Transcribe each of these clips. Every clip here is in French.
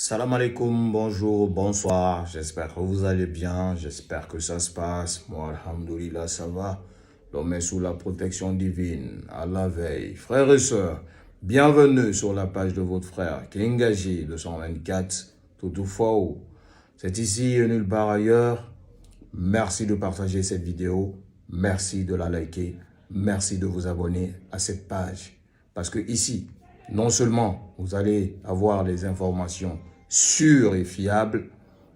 Salam alaikum, bonjour, bonsoir, j'espère que vous allez bien, j'espère que ça se passe. Moi, alhamdoulilah, ça va. L'homme est sous la protection divine, à la veille. Frères et sœurs, bienvenue sur la page de votre frère, Kingaji 224, Toutoufou. C'est ici et nulle part ailleurs. Merci de partager cette vidéo, merci de la liker, merci de vous abonner à cette page. Parce que ici, non seulement vous allez avoir les informations sûres et fiables,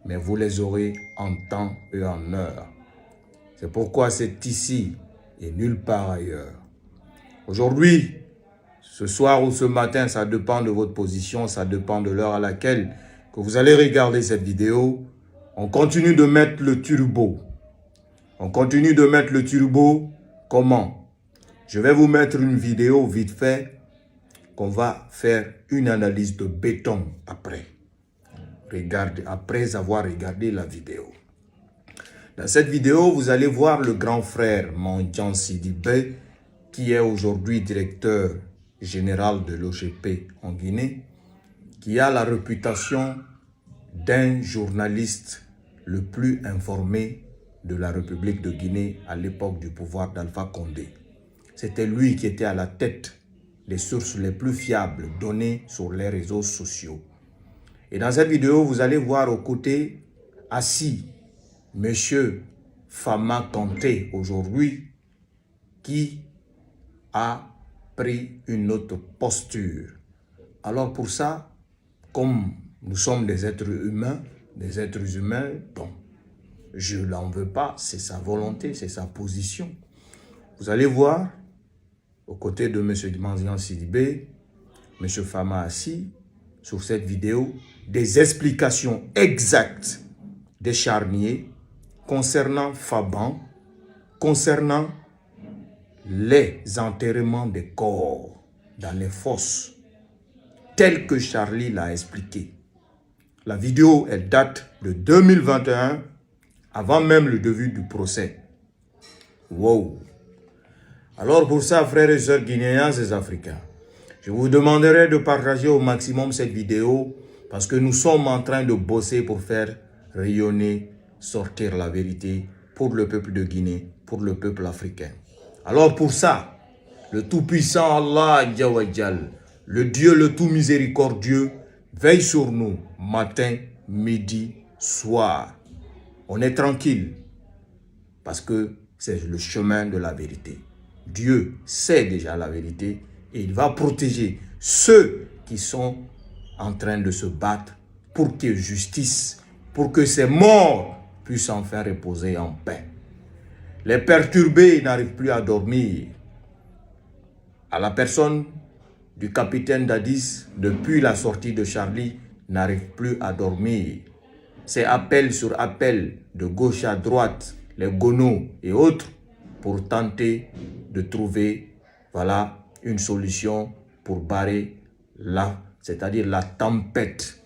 mais vous les aurez en temps et en heure. C'est pourquoi c'est ici et nulle part ailleurs. Aujourd'hui, ce soir ou ce matin, ça dépend de votre position, ça dépend de l'heure à laquelle que vous allez regarder cette vidéo. On continue de mettre le turbo. On continue de mettre le turbo. Comment? Je vais vous mettre une vidéo vite fait qu'on va faire une analyse de béton après. Après avoir regardé la vidéo. Dans cette vidéo, vous allez voir le grand frère Mandian Sidibé, qui est aujourd'hui directeur général de l'OGP en Guinée, qui a la réputation d'un journaliste le plus informé de la République de Guinée à l'époque du pouvoir d'Alpha Condé. C'était lui qui était à la tête des sources les plus fiables données sur les réseaux sociaux. Et dans cette vidéo, vous allez voir aux côtés, assis, Monsieur Fama Kanté aujourd'hui, qui a pris une autre posture. Alors pour ça, comme nous sommes des êtres humains, bon, je ne l'en veux pas, c'est sa volonté, c'est sa position. Vous allez voir, aux côtés de M. Mandian Sidibé, M. Fama assis, sur cette vidéo, des explications exactes des charniers concernant Faban, concernant les enterrements des corps dans les fosses, tel que Charlie l'a expliqué. La vidéo, elle date de 2021, avant même le début du procès. Wow! Alors pour ça, frères et sœurs guinéens et africains, je vous demanderai de partager au maximum cette vidéo parce que nous sommes en train de bosser pour faire rayonner, sortir la vérité pour le peuple de Guinée, pour le peuple africain. Alors pour ça, le Tout-Puissant Allah, le Dieu le tout miséricordieux, veille sur nous matin, midi, soir. On est tranquille parce que c'est le chemin de la vérité. Dieu sait déjà la vérité et il va protéger ceux qui sont en train de se battre pour qu'il y ait justice, pour que ces morts puissent enfin reposer en paix. Les perturbés n'arrivent plus à dormir. À la personne du capitaine Dadis, depuis la sortie de Charlie, n'arrive plus à dormir. C'est appel sur appel, de gauche à droite, les gonos et autres, pour tenter de trouver, voilà, une solution pour barrer c'est-à-dire la tempête.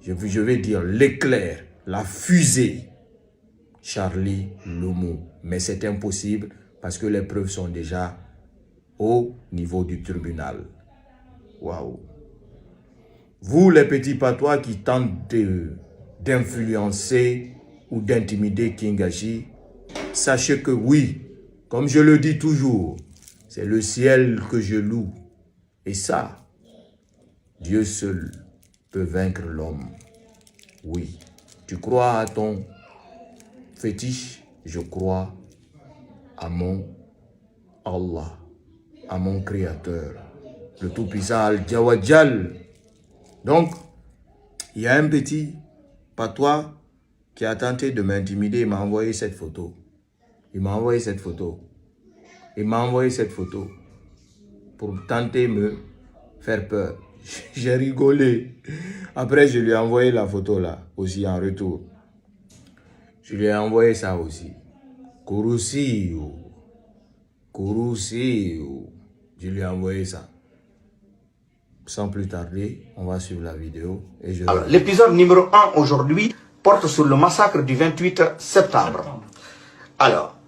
Je vais dire l'éclair, la fusée. Charlie Lomo. Mais c'est impossible parce que les preuves sont déjà au niveau du tribunal. Waouh. Vous, les petits patois qui tentent d'influencer ou d'intimider Kingaji, sachez que oui, comme je le dis toujours, c'est le ciel que je loue. Et ça, Dieu seul peut vaincre l'homme. Oui, tu crois à ton fétiche, je crois à mon Allah, à mon Créateur, le Tout-Puissant Al-Jawadjal. Donc, il y a un petit patois qui a tenté de m'intimider, il m'a envoyé cette photo. Il m'a envoyé cette photo. Il m'a envoyé cette photo pour tenter de me faire peur. J'ai rigolé. Après, je lui ai envoyé la photo là, aussi en retour. Je lui ai envoyé ça aussi. Kouroussi. Je lui ai envoyé ça. Sans plus tarder, on va suivre la vidéo. Alors, l'épisode numéro 1 aujourd'hui porte sur le massacre du 28 septembre. Alors,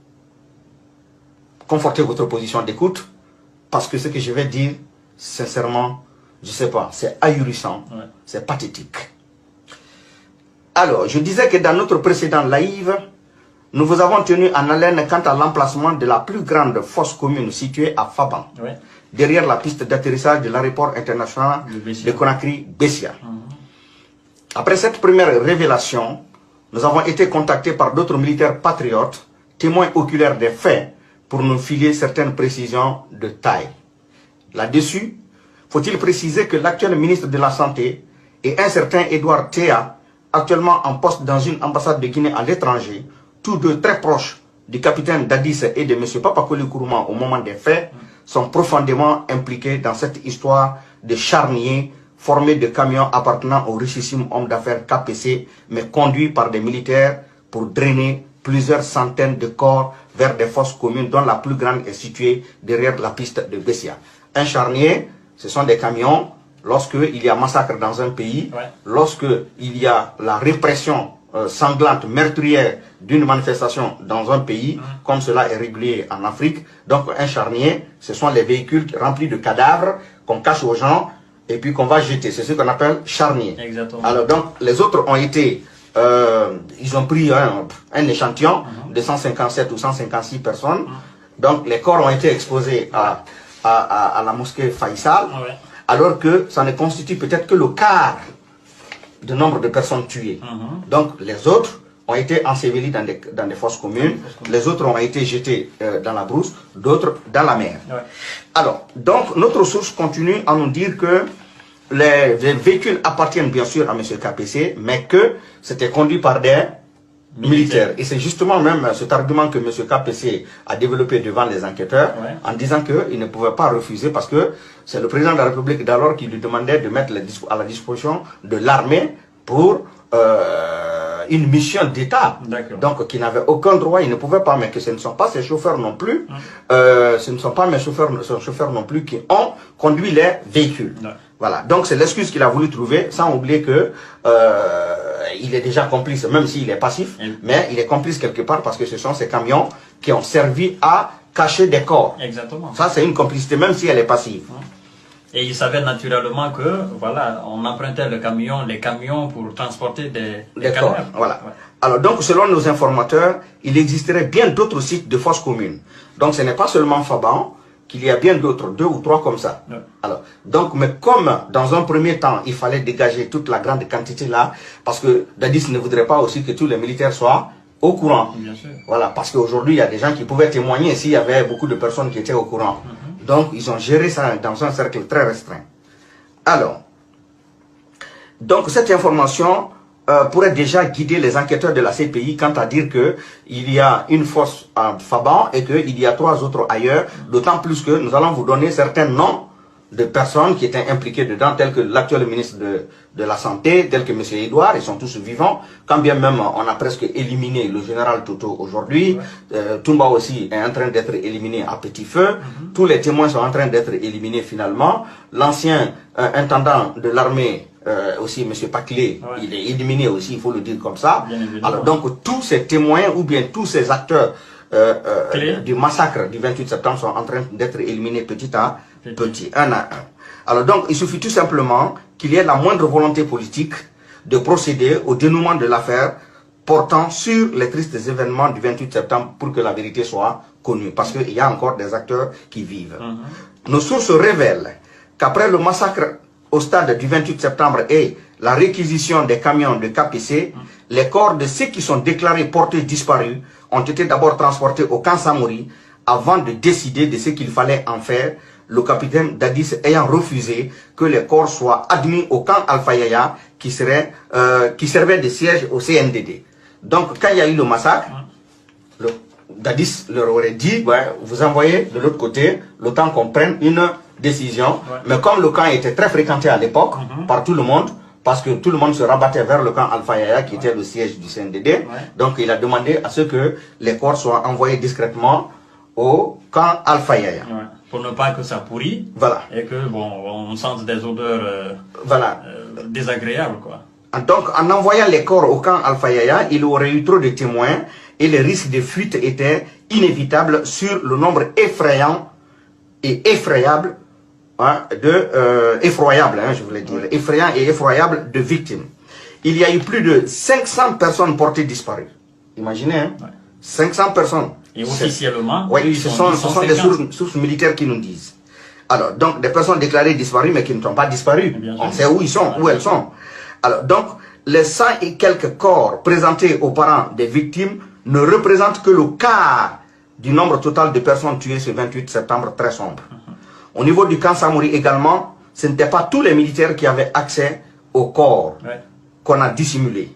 confortez votre position d'écoute, parce que ce que je vais dire, sincèrement, je ne sais pas, c'est ahurissant, c'est pathétique. Alors, je disais que dans notre précédent live, nous vous avons tenu en haleine quant à l'emplacement de la plus grande fosse commune située à Faban, derrière la piste d'atterrissage de l'aéroport international de Conakry-Bessia. Après cette première révélation, nous avons été contactés par d'autres militaires patriotes, témoins oculaires des faits, pour nous filer certaines précisions de taille. Là-dessus, faut-il préciser que l'actuel ministre de la Santé et un certain Edouard Théa, actuellement en poste dans une ambassade de Guinée à l'étranger, tous deux très proches du capitaine Dadis et de M. Papakoli Kourouma au moment des faits, sont profondément impliqués dans cette histoire de charnier formé de camions appartenant au richissime homme d'affaires KPC, mais conduits par des militaires pour drainer plusieurs centaines de corps vers des fosses communes, dont la plus grande est située derrière la piste de Bessia. Un charnier, ce sont des camions, lorsqu'il y a massacre dans un pays, lorsqu'il y a la répression sanglante, meurtrière d'une manifestation dans un pays, comme cela est régulier en Afrique. Donc un charnier, ce sont les véhicules remplis de cadavres qu'on cache aux gens et puis qu'on va jeter. C'est ce qu'on appelle charnier. Exactement. Alors donc les autres ont été, ils ont pris un échantillon de 157 ou 156 personnes. Donc les corps ont été exposés à la mosquée Faisal, alors que ça ne constitue peut-être que le quart du nombre de personnes tuées. Donc les autres ont été ensevelis dans des fosses communes, les autres ont été jetés dans la brousse, d'autres dans la mer. Alors, donc notre source continue à nous dire que les véhicules appartiennent bien sûr à M. KPC, mais que c'était conduit par des militaires. Et c'est justement même cet argument que M. KPC a développé devant les enquêteurs, en disant qu'il ne pouvait pas refuser parce que c'est le président de la République d'alors qui lui demandait de mettre à la disposition de l'armée pour une mission d'État. Donc qui n'avait aucun droit, il ne pouvait pas, mais que ce ne sont pas ses chauffeurs non plus, ce ne sont pas ses chauffeurs non plus qui ont conduit les véhicules. Voilà, donc c'est l'excuse qu'il a voulu trouver, sans oublier que il est déjà complice, même s'il est passif, mais il est complice quelque part parce que ce sont ces camions qui ont servi à cacher des corps. Exactement. Ça, c'est une complicité, même si elle est passive. Et il savait naturellement que, voilà, on empruntait les camions pour transporter des corps. Voilà. Alors, donc, selon nos informateurs, il existerait bien d'autres sites de fosses communes. Donc, ce n'est pas seulement Faban, qu'il y a bien d'autres, 2 ou 3 comme ça. Alors, donc, mais comme dans un premier temps, il fallait dégager toute la grande quantité là, parce que Dadis ne voudrait pas aussi que tous les militaires soient au courant. Bien sûr. Voilà, parce qu'aujourd'hui, il y a des gens qui pouvaient témoigner s'il y avait beaucoup de personnes qui étaient au courant. Donc, ils ont géré ça dans un cercle très restreint. Alors, donc cette information pourrait déjà guider les enquêteurs de la CPI quant à dire qu'il y a une fosse à Faban et qu'il y a 3 autres ailleurs, d'autant plus que nous allons vous donner certains noms de personnes qui étaient impliquées dedans, tels que l'actuel ministre de la Santé, tels que M. Edouard, ils sont tous vivants, quand bien même on a presque éliminé le général Toto aujourd'hui, Toumba aussi est en train d'être éliminé à petit feu, tous les témoins sont en train d'être éliminés finalement, l'ancien intendant de l'armée, aussi M. Paclé, il est éliminé aussi, il faut le dire comme ça. Alors donc tous ces témoins ou bien tous ces acteurs du massacre du 28 septembre sont en train d'être éliminés petit à petit, un à un. Alors donc il suffit tout simplement qu'il y ait la moindre volonté politique de procéder au dénouement de l'affaire portant sur les tristes événements du 28 septembre pour que la vérité soit connue, parce qu'il y a encore des acteurs qui vivent. Nos sources révèlent qu'après le massacre au stade du 28 septembre et la réquisition des camions de KPC, les corps de ceux qui sont déclarés portés disparus ont été d'abord transportés au camp Samori avant de décider de ce qu'il fallait en faire, le capitaine Dadis ayant refusé que les corps soient admis au camp Alpha Yaya qui servait de siège au CNDD. Donc quand il y a eu le massacre, Dadis leur aurait dit, vous envoyez de l'autre côté, le temps qu'on prenne une décision. Mais comme le camp était très fréquenté à l'époque par tout le monde, parce que tout le monde se rabattait vers le camp Alpha Yaya qui était le siège du CNDD, donc il a demandé à ce que les corps soient envoyés discrètement au camp Alpha Yaya. Pour ne pas que ça pourrit, et que on sente des odeurs désagréables, quoi. Donc en envoyant les corps au camp Alpha Yaya, il aurait eu trop de témoins et les risques de fuite étaient inévitables sur le nombre effrayant et effroyable effrayant et effroyable de victimes. il y a eu plus de 500 personnes portées disparues. Imaginez, hein? 500 personnes. Et officiellement, oui, ce sont des sources militaires qui nous disent. Alors, donc, des personnes déclarées disparues, mais qui ne sont pas disparues. On sait où ils sont, où elles sont. Alors, donc, les 100 et quelques corps présentés aux parents des victimes ne représentent que le quart du nombre total de personnes tuées ce 28 septembre, très sombre. Au niveau du camp Samori également, ce n'étaient pas tous les militaires qui avaient accès au corps qu'on a dissimulé.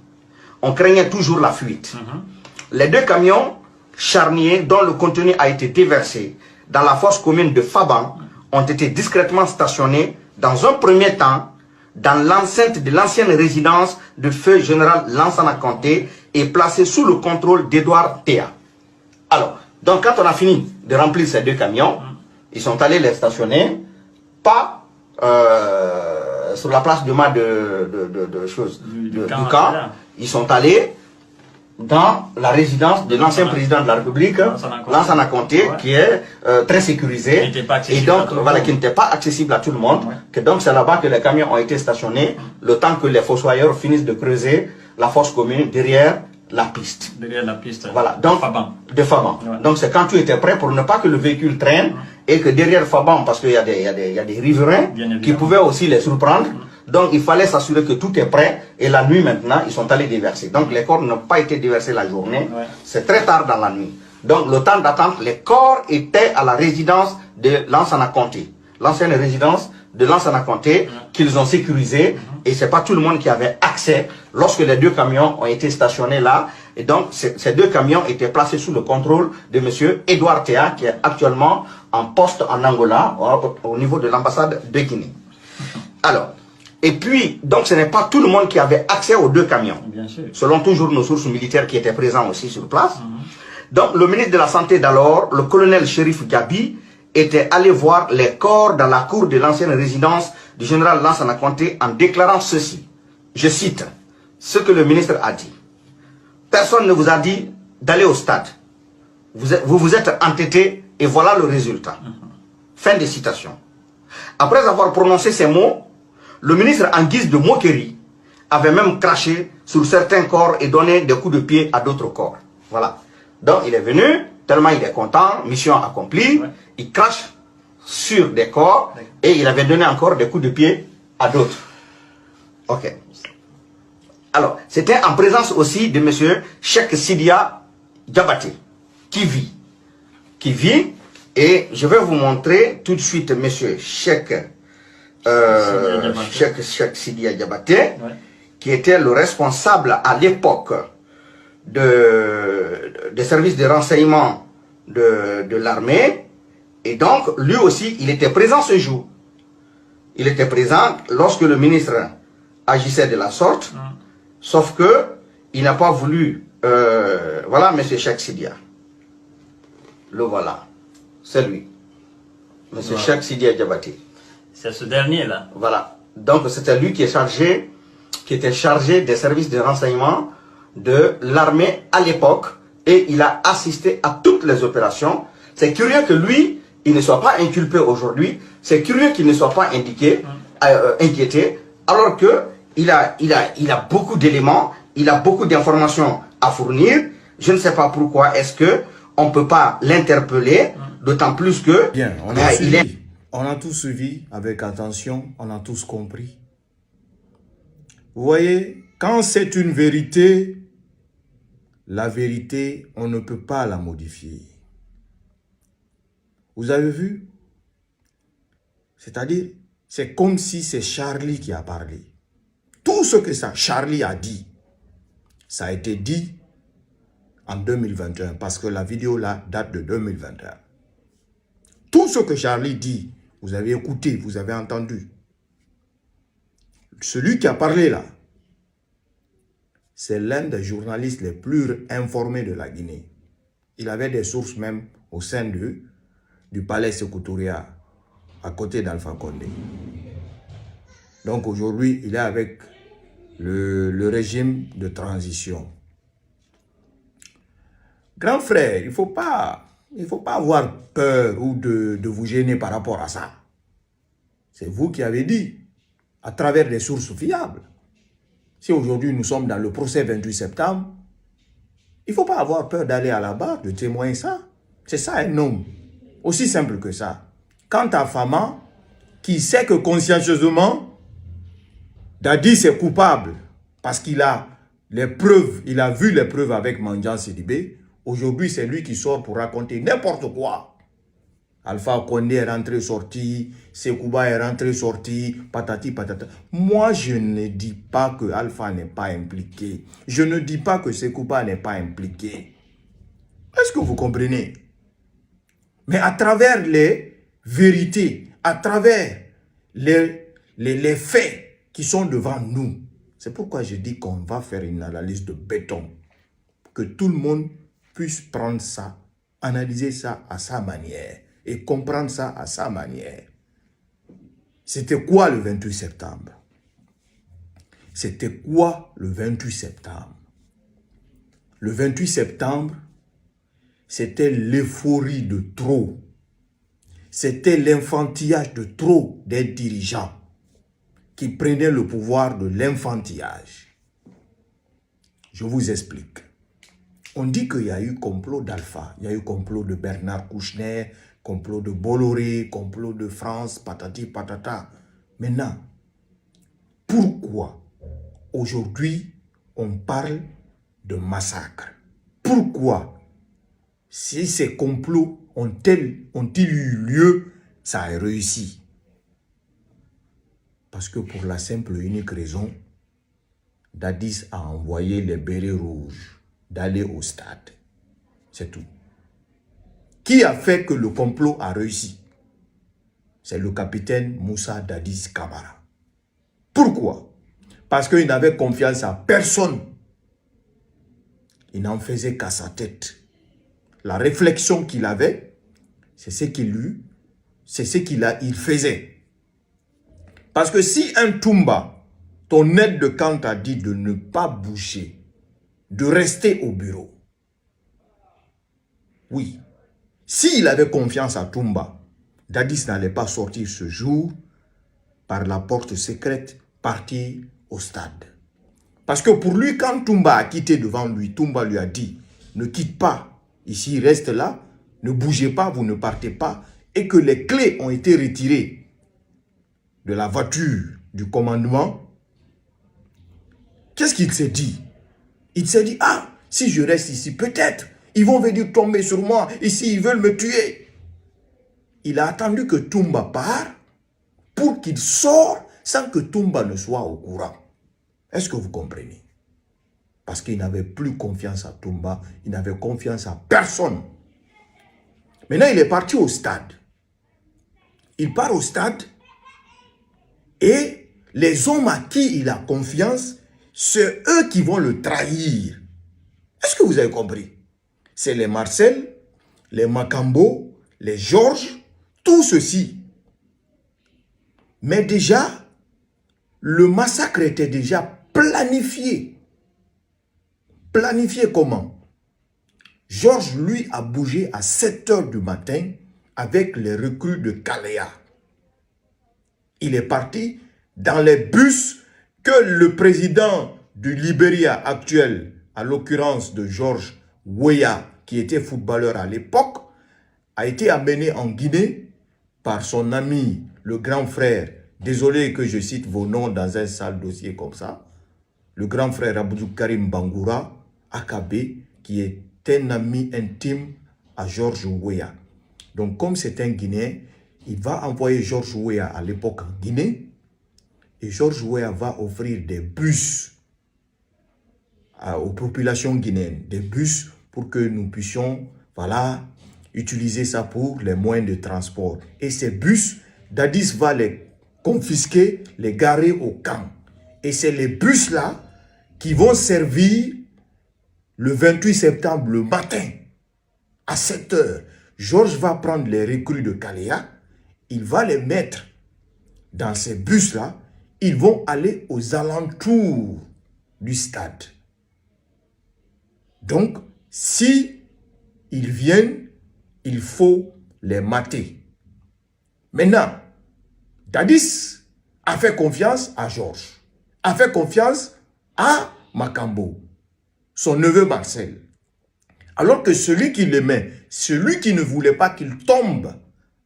On craignait toujours la fuite. Les 2 camions charniers dont le contenu a été déversé dans la fosse commune de Faban ont été discrètement stationnés dans un premier temps dans l'enceinte de l'ancienne résidence de feu général Lansana Conté et placés sous le contrôle d'Edouard Théa. Alors, donc quand on a fini de remplir ces 2 camions, ils sont allés les stationner, pas sur la place de du camp, ils sont allés dans la résidence de l'ancien président de la République, Lansana Conté, qui est très sécurisé, et donc voilà, qui n'était pas accessible à tout le monde, que donc c'est là-bas que les camions ont été stationnés, le temps que les fossoyeurs finissent de creuser la fosse commune derrière la piste. Derrière la piste, voilà, donc, de Faban. Donc c'est quand tu étais prêt pour ne pas que le véhicule traîne, et que derrière Faban, parce qu'il y a des riverains qui pouvaient aussi les surprendre, donc il fallait s'assurer que tout est prêt, et la nuit maintenant, ils sont allés déverser. Donc les corps n'ont pas été déversés la journée, c'est très tard dans la nuit. Donc le temps d'attente, les corps étaient à la résidence de Lansana Conté, l'ancienne résidence de Lansana Conté, qu'ils ont sécurisé, et c'est pas tout le monde qui avait accès lorsque les 2 camions ont été stationnés là. Et donc ces 2 camions étaient placés sous le contrôle de monsieur Edouard Théa, qui est actuellement en poste en Angola, au niveau de l'ambassade de Guinée. Alors, et puis, donc ce n'est pas tout le monde qui avait accès aux 2 camions, selon toujours nos sources militaires qui étaient présents aussi sur place. Donc le ministre de la Santé d'alors, le colonel Chérif Gabi, était allé voir les corps dans la cour de l'ancienne résidence du général Lansana Conté en déclarant ceci. Je cite ce que le ministre a dit. Personne ne vous a dit d'aller au stade. Vous vous êtes entêté et voilà le résultat. Fin de citation. Après avoir prononcé ces mots, le ministre, en guise de moquerie, avait même craché sur certains corps et donné des coups de pied à d'autres corps. Voilà. Donc il est venu, tellement il est content, mission accomplie, il crache sur des corps et il avait donné encore des coups de pied à d'autres. Ok. Alors, c'était en présence aussi de M. Cheikh Sidia Diabaté, qui vit, et je vais vous montrer tout de suite M. Cheikh Sidia Diabaté, qui était le responsable à l'époque des services de renseignement de l'armée, et donc lui aussi il était présent ce jour. Il était présent lorsque le ministre agissait de la sorte, sauf que il n'a pas voulu. Voilà M. Cheikh Sidia, le voilà, c'est lui, M. Cheikh Sidia Diabaté. C'est ce dernier-là. Voilà. Donc c'était lui qui était chargé des services de renseignement de l'armée à l'époque, et il a assisté à toutes les opérations. C'est curieux que lui, il ne soit pas inculpé aujourd'hui. C'est curieux qu'il ne soit pas inquiété, alors que il a beaucoup d'éléments, il a beaucoup d'informations à fournir. Je ne sais pas pourquoi est-ce que on peut pas l'interpeller, d'autant plus que bien, on a tous suivi avec attention, on a tous compris. Vous voyez, quand c'est une vérité, la vérité, on ne peut pas la modifier. Vous avez vu? C'est-à-dire, c'est comme si c'est Charlie qui a parlé. Tout ce que Charlie a dit, ça a été dit en 2021, parce que la vidéo là date de 2021. Tout ce que Charlie dit, vous avez écouté, vous avez entendu. Celui qui a parlé là, c'est l'un des journalistes les plus informés de la Guinée. Il avait des sources même au sein du palais Sékou Touré, à côté d'Alpha Condé. Donc aujourd'hui, il est avec le régime de transition. Grand frère, il ne faut pas avoir peur ou de vous gêner par rapport à ça. C'est vous qui avez dit, à travers des sources fiables. Si aujourd'hui nous sommes dans le procès 28 septembre, il ne faut pas avoir peur d'aller à la barre, de témoigner ça. C'est ça un homme. Aussi simple que ça. Quant à Fama, qui sait que consciencieusement, Dadis est coupable parce qu'il a les preuves, il a vu les preuves avec Mandian Sidibé. Aujourd'hui, c'est lui qui sort pour raconter n'importe quoi. Alpha Condé est rentré-sorti, Sekouba est rentré-sorti, patati patata. Moi, je ne dis pas que Alpha n'est pas impliqué. Je ne dis pas que Sekouba n'est pas impliqué. Est-ce que vous comprenez? Mais à travers les vérités, à travers les faits qui sont devant nous, c'est pourquoi je dis qu'on va faire une analyse de béton. Que tout le monde puisse prendre ça, analyser ça à sa manière et comprendre ça à sa manière. C'était quoi le 28 septembre? C'était quoi le 28 septembre? Le 28 septembre, c'était l'euphorie de trop. C'était l'enfantillage de trop des dirigeants qui prenaient le pouvoir de l'enfantillage. Je vous explique. On dit qu'il y a eu complot d'Alpha, il y a eu complot de Bernard Kouchner, complot de Bolloré, complot de France, patati patata. Maintenant, pourquoi aujourd'hui on parle de massacre? Pourquoi, si ces complots ont-ils eu lieu, ça a réussi? Parce que pour la simple et unique raison, Dadis a envoyé les bérets rouges d'aller au stade. C'est tout. Qui a fait que le complot a réussi? C'est le capitaine Moussa Dadis Camara. Pourquoi? Parce qu'il n'avait confiance à personne. Il n'en faisait qu'à sa tête. La réflexion qu'il avait, c'est ce qu'il faisait. Parce que si un Toumba, ton aide de camp t'a dit de ne pas bouger, de rester au bureau, oui, s'il avait confiance à Toumba, Dadis n'allait pas sortir ce jour par la porte secrète, partir au stade. Parce que pour lui, quand Toumba a quitté devant lui, Toumba lui a dit, ne quitte pas, ici, reste là, ne bougez pas, vous ne partez pas, et que les clés ont été retirées de la voiture du commandement. Qu'est-ce qu'il s'est dit? Il s'est dit, ah, si je reste ici, peut-être, ils vont venir tomber sur moi, ici, ils veulent me tuer. Il a attendu que Toumba part pour qu'il sorte sans que Toumba ne soit au courant. Est-ce que vous comprenez? Parce qu'il n'avait plus confiance à Toumba, il n'avait confiance à personne. Maintenant, il est parti au stade. Il part au stade et les hommes à qui il a confiance, c'est eux qui vont le trahir. Est-ce que vous avez compris? C'est les Marcel, les Macambo, les Georges, tout ceci. Mais déjà, le massacre était déjà planifié. Planifié comment? Georges, lui, a bougé à 7 h du matin avec les recrues de Kalea. Il est parti dans les bus que le président du Libéria actuel, à l'occurrence de George Weah, qui était footballeur à l'époque, a été amené en Guinée par son ami, le grand frère. Désolé que je cite vos noms dans un sale dossier comme ça. Le grand frère Abdou Karim Bangoura, AKB, qui est un ami intime à George Weah. Donc comme c'est un Guinéen, il va envoyer George Weah à l'époque en Guinée. Et George Weah va offrir des bus aux populations guinéennes. Des bus pour que nous puissions, voilà, utiliser ça pour les moyens de transport. Et ces bus, Dadis va les confisquer, les garer au camp. Et c'est les bus-là qui vont servir le 28 septembre, le matin, à 7 h. Georges va prendre les recrues de Kalea, il va les mettre dans ces bus-là, ils vont aller aux alentours du stade. Donc, si ils viennent, il faut les mater. Maintenant, Dadis a fait confiance à Georges, a fait confiance à Makambo, son neveu Marcel. Alors que celui qui l'aimait, celui qui ne voulait pas qu'il tombe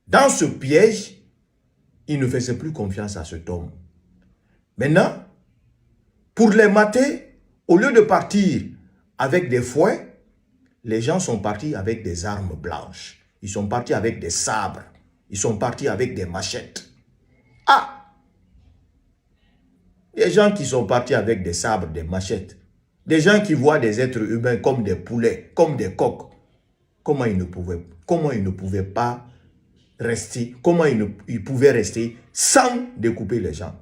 dans ce piège, il ne faisait plus confiance à cet homme. Maintenant, pour les mater, au lieu de partir avec des fouets, les gens sont partis avec des armes blanches. Ils sont partis avec des sabres. Ils sont partis avec des machettes. Ah! Des gens qui sont partis avec des sabres, des machettes. Des gens qui voient des êtres humains comme des poulets, comme des coqs. Comment ils ne pouvaient pas rester, comment ils pouvaient rester sans découper les gens?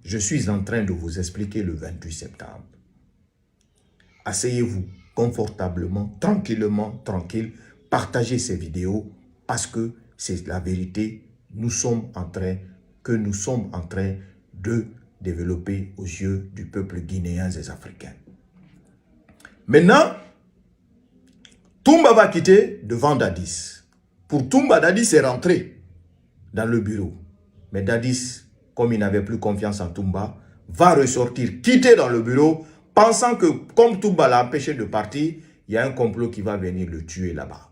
Je suis en train de vous expliquer le 28 septembre. Asseyez-vous confortablement, tranquillement, tranquille. Partagez ces vidéos parce que c'est la vérité. Nous sommes en train de développer aux yeux du peuple guinéen et africain. Maintenant, Toumba va quitter devant Dadis. Pour Toumba, Dadis est rentré dans le bureau. Mais Dadis, comme il n'avait plus confiance en Toumba, va ressortir, quitter dans le bureau, pensant que comme Toumba l'a empêché de partir, il y a un complot qui va venir le tuer là-bas.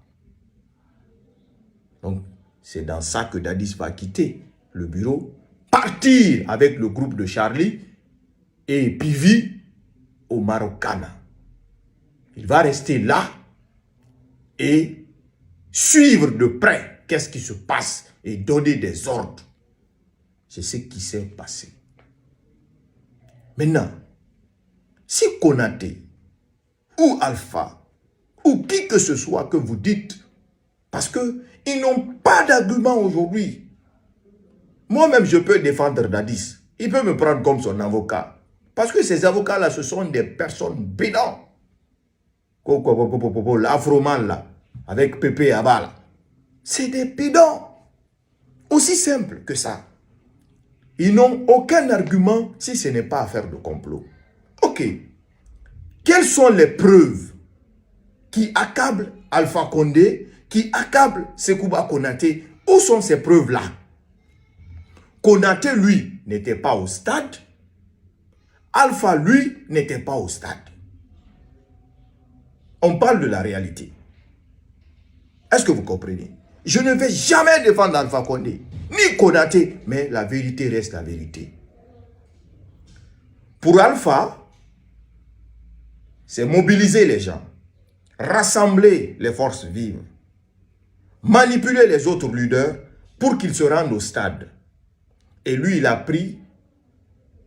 Donc, c'est dans ça que Dadis va quitter le bureau, partir avec le groupe de Charlie et Pivi au Marokana. Il va rester là et suivre de près qu'est-ce qui se passe et donner des ordres. C'est ce qui s'est passé. Maintenant, si Konaté ou Alpha ou qui que ce soit que vous dites, parce qu'ils n'ont pas d'argument aujourd'hui. Moi-même, je peux défendre Dadis. Il peut me prendre comme son avocat. Parce que ces avocats-là, ce sont des personnes bidons. L'Afroman, là, avec Pépé Abal. C'est des bidons. Aussi simple que ça. Ils n'ont aucun argument si ce n'est pas affaire de complot. Ok. Quelles sont les preuves qui accablent Alpha Condé, qui accablent Sekouba Konaté? Où sont ces preuves-là? Konaté, lui, n'était pas au stade. Alpha, lui, n'était pas au stade. On parle de la réalité. Est-ce que vous comprenez? Je ne vais jamais défendre Alpha Condé, ni Konaté, mais la vérité reste la vérité. Pour Alpha, c'est mobiliser les gens, rassembler les forces vives, manipuler les autres leaders pour qu'ils se rendent au stade. Et lui, il a pris,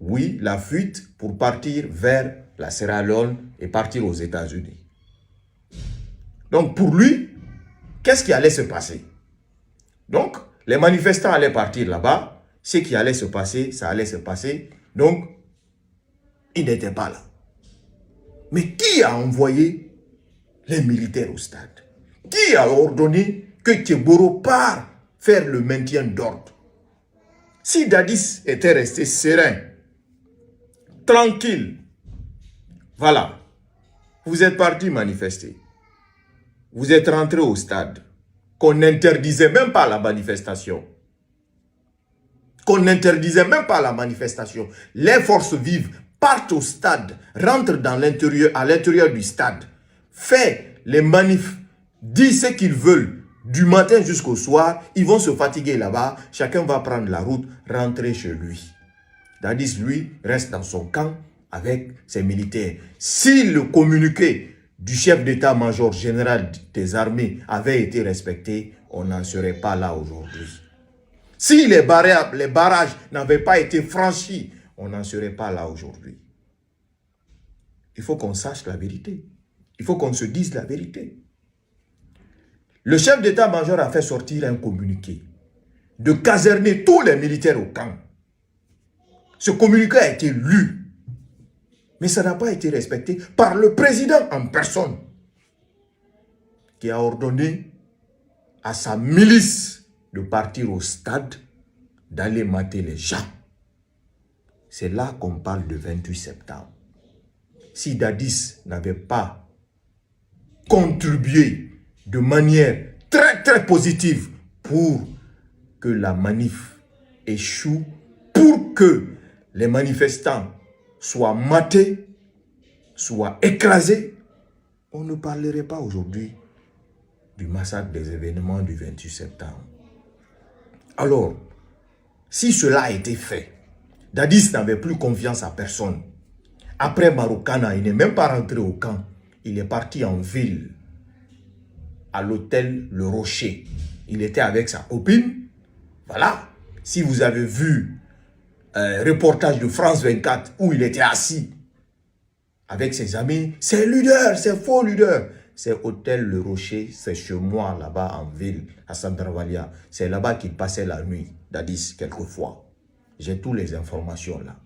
oui, la fuite pour partir vers la Sierra Leone et partir aux États-Unis. Donc pour lui, qu'est-ce qui allait se passer? Donc, les manifestants allaient partir là-bas. Ce qui allait se passer, ça allait se passer. Donc, il n'était pas là. Mais qui a envoyé les militaires au stade? Qui a ordonné que Tcheboro part faire le maintien d'ordre? Si Dadis était resté serein, tranquille, voilà, vous êtes parti manifester. Vous êtes rentré au stade. Qu'on n'interdisait même pas la manifestation. Qu'on n'interdisait même pas la manifestation. Les forces vives partent au stade, rentrent dans l'intérieur, à l'intérieur du stade, fait les manifs, disent ce qu'ils veulent, du matin jusqu'au soir, ils vont se fatiguer là-bas, chacun va prendre la route, rentrer chez lui. Dadis, lui, reste dans son camp avec ses militaires. Si le communiqué du chef d'état-major général des armées avait été respecté, on n'en serait pas là aujourd'hui. Si les barrages n'avaient pas été franchis, on n'en serait pas là aujourd'hui. Il faut qu'on sache la vérité. Il faut qu'on se dise la vérité. Le chef d'état-major a fait sortir un communiqué de caserner tous les militaires au camp. Ce communiqué a été lu. Mais ça n'a pas été respecté par le président en personne, qui a ordonné à sa milice de partir au stade, d'aller mater les gens. C'est là qu'on parle de 28 septembre. Si Dadis n'avait pas contribué de manière très très positive pour que la manif échoue, pour que les manifestants soit maté, soit écrasé, on ne parlerait pas aujourd'hui du massacre des événements du 28 septembre. Alors, si cela a été fait, Dadis n'avait plus confiance à personne. Après Marokana, il n'est même pas rentré au camp. Il est parti en ville, à l'hôtel Le Rocher. Il était avec sa copine. Voilà. Si vous avez vu reportage de France 24 où il était assis avec ses amis, c'est leader, c'est faux leader. C'est hôtel Le Rocher, c'est chez moi là-bas en ville, à Sandravalia. C'est là-bas qu'il passait la nuit, Dadis, quelquefois. J'ai toutes les informations là.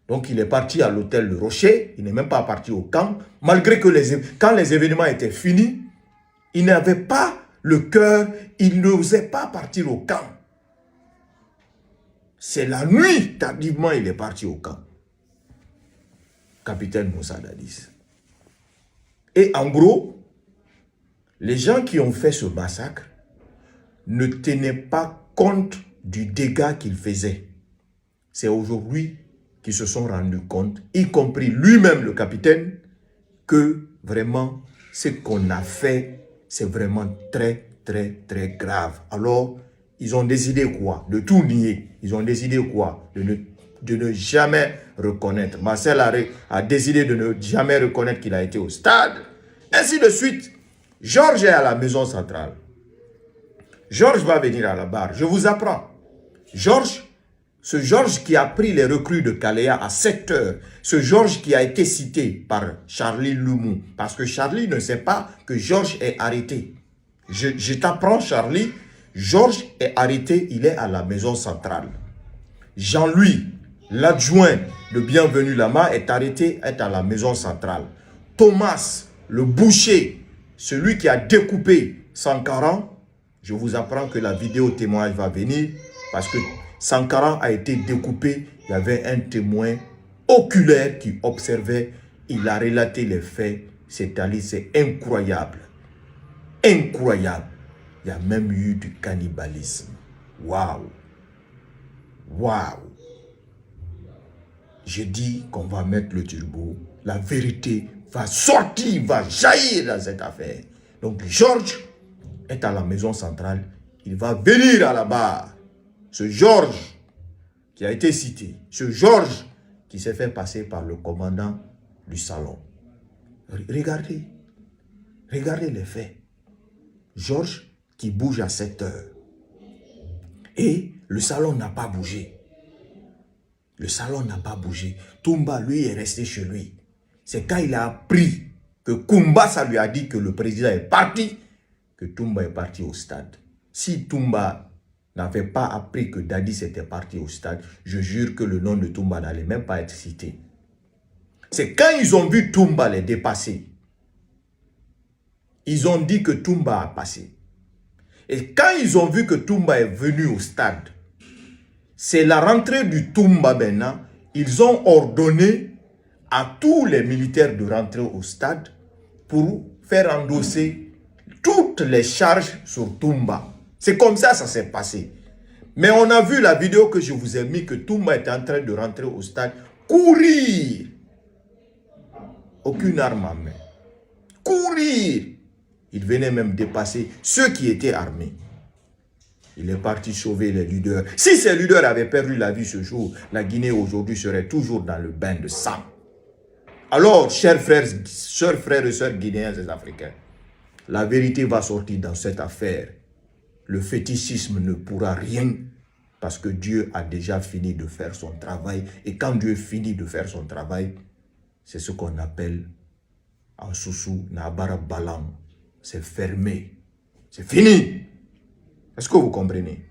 Donc il est parti à l'hôtel Le Rocher, il n'est même pas parti au camp, malgré que quand les événements étaient finis, il n'avait pas le cœur, il n'osait pas partir au camp. C'est la nuit, tardivement, il est parti au camp. Capitaine Moussa Dadis. Et en gros, les gens qui ont fait ce massacre ne tenaient pas compte du dégât qu'ils faisaient. C'est aujourd'hui qu'ils se sont rendus compte, y compris lui-même le capitaine, que vraiment ce qu'on a fait, c'est vraiment très, très, très grave. Alors, ils ont décidé quoi? De tout nier. Ils ont décidé quoi? De ne jamais reconnaître. Marcel a décidé de ne jamais reconnaître qu'il a été au stade. Ainsi de suite. Georges est à la maison centrale. Georges va venir à la barre. Je vous apprends. Ce Georges qui a pris les recrues de Kaléa à 7 heures, ce Georges qui a été cité par Charlie Lumou, parce que Charlie ne sait pas que Georges est arrêté. Je t'apprends, Charlie, Georges est arrêté, il est à la maison centrale. Jean-Louis, l'adjoint de Bienvenue Lama, est arrêté, est à la maison centrale. Thomas, le boucher, celui qui a découpé Sankaran, je vous apprends que la vidéo témoignage va venir, parce que Sankaran a été découpé, il y avait un témoin oculaire qui observait, il a relaté les faits, c'est incroyable. Incroyable. Il y a même eu du cannibalisme. Waouh. Waouh. Je dis qu'on va mettre le turbo. La vérité va sortir, va jaillir dans cette affaire. Donc Georges est à la maison centrale. Il va venir à la barre. Ce Georges qui a été cité, ce Georges qui s'est fait passer par le commandant du salon. Regardez les faits. Georges qui bouge à 7 heures. Et le salon n'a pas bougé. Le salon n'a pas bougé. Toumba, lui, est resté chez lui. C'est quand il a appris que Koumba, ça lui a dit que le président est parti, que Toumba est parti au stade. Si Toumba n'avait pas appris que Dadis était parti au stade, je jure que le nom de Toumba n'allait même pas être cité. C'est quand ils ont vu Toumba les dépasser. Ils ont dit que Toumba a passé. Et quand ils ont vu que Toumba est venu au stade, c'est la rentrée du Toumba maintenant, ils ont ordonné à tous les militaires de rentrer au stade pour faire endosser toutes les charges sur Toumba. C'est comme ça ça s'est passé. Mais on a vu la vidéo que je vous ai mis que Toumba était en train de rentrer au stade, courir. Aucune arme en main. Courir. Il venait même dépasser ceux qui étaient armés. Il est parti sauver les leaders. Si ces leaders avaient perdu la vie ce jour, la Guinée aujourd'hui serait toujours dans le bain de sang. Alors, chers frères et sœurs guinéens et africains, la vérité va sortir dans cette affaire. Le fétichisme ne pourra rien parce que Dieu a déjà fini de faire son travail. Et quand Dieu finit de faire son travail, c'est ce qu'on appelle en Soussou, Nabara Balam. C'est fermé. C'est fini. Est-ce que vous comprenez?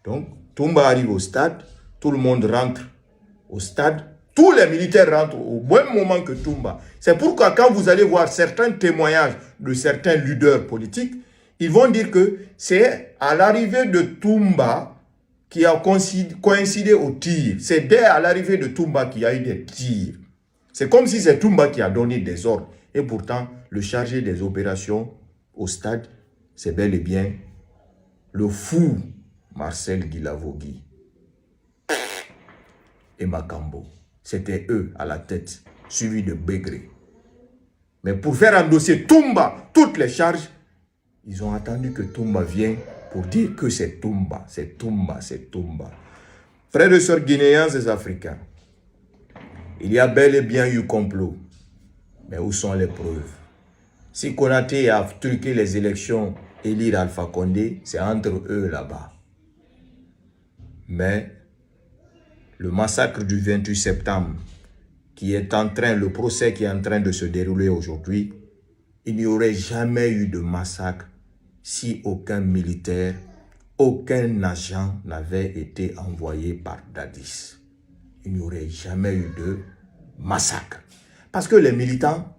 Donc, Toumba arrive au stade, tout le monde rentre au stade, tous les militaires rentrent au même moment que Toumba. C'est pourquoi quand vous allez voir certains témoignages de certains leaders politiques, ils vont dire que c'est à l'arrivée de Toumba qui a coïncidé au tir. C'est dès à l'arrivée de Toumba qu'il y a eu des tirs. C'est comme si c'est Toumba qui a donné des ordres. Et pourtant, le chargé des opérations au stade, c'est bel et bien le fou Marcel Guilavogui et Makambo. C'était eux à la tête, suivis de Begré. Mais pour faire endosser Toumba toutes les charges, ils ont attendu que Toumba vienne pour dire que c'est Toumba, c'est Toumba, c'est Toumba. Frères et sœurs guinéens et africains, il y a bel et bien eu complot. Mais où sont les preuves? Si Konaté a truqué les élections, élire Alpha Condé, c'est entre eux là-bas. Mais le massacre du 28 septembre, le procès qui est en train de se dérouler aujourd'hui, il n'y aurait jamais eu de massacre si aucun militaire, aucun agent n'avait été envoyé par Dadis. Il n'y aurait jamais eu de massacre. Parce que les militants,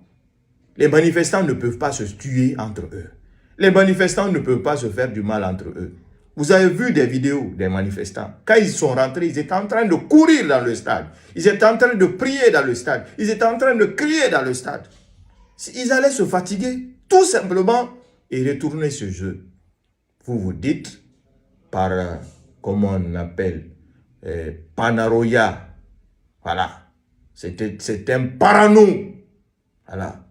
les manifestants ne peuvent pas se tuer entre eux. Les manifestants ne peuvent pas se faire du mal entre eux. Vous avez vu des vidéos des manifestants. Quand ils sont rentrés, ils étaient en train de courir dans le stade. Ils étaient en train de prier dans le stade. Ils étaient en train de crier dans le stade. Ils allaient se fatiguer, tout simplement, et retourner ce jeu. Vous vous dites, par, comment on appelle, Panaroya, voilà, c'est un parano, voilà,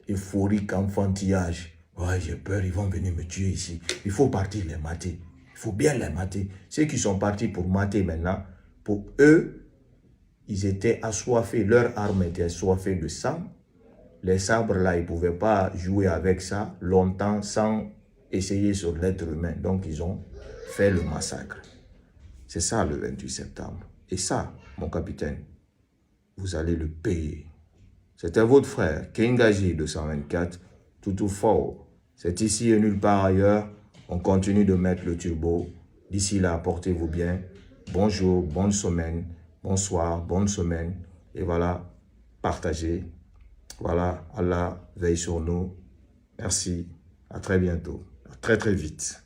euphorique, enfantillage. Ouais, j'ai peur, ils vont venir me tuer ici. Il faut partir les mater. Il faut bien les mater. Ceux qui sont partis pour mater maintenant, pour eux, ils étaient assoiffés. Leur arme était assoiffée de sang. Les sabres là, ils ne pouvaient pas jouer avec ça longtemps sans essayer sur l'être humain. Donc, ils ont fait le massacre. C'est ça le 28 septembre. Et ça, mon capitaine, vous allez le payer. C'était votre frère, Kengaji 224, Toutou fort. C'est ici et nulle part ailleurs. On continue de mettre le turbo. D'ici là, portez-vous bien. Bonjour, bonne semaine. Bonsoir, bonne semaine. Et voilà, partagez. Voilà, Allah veille sur nous. Merci. À très bientôt. À très très vite.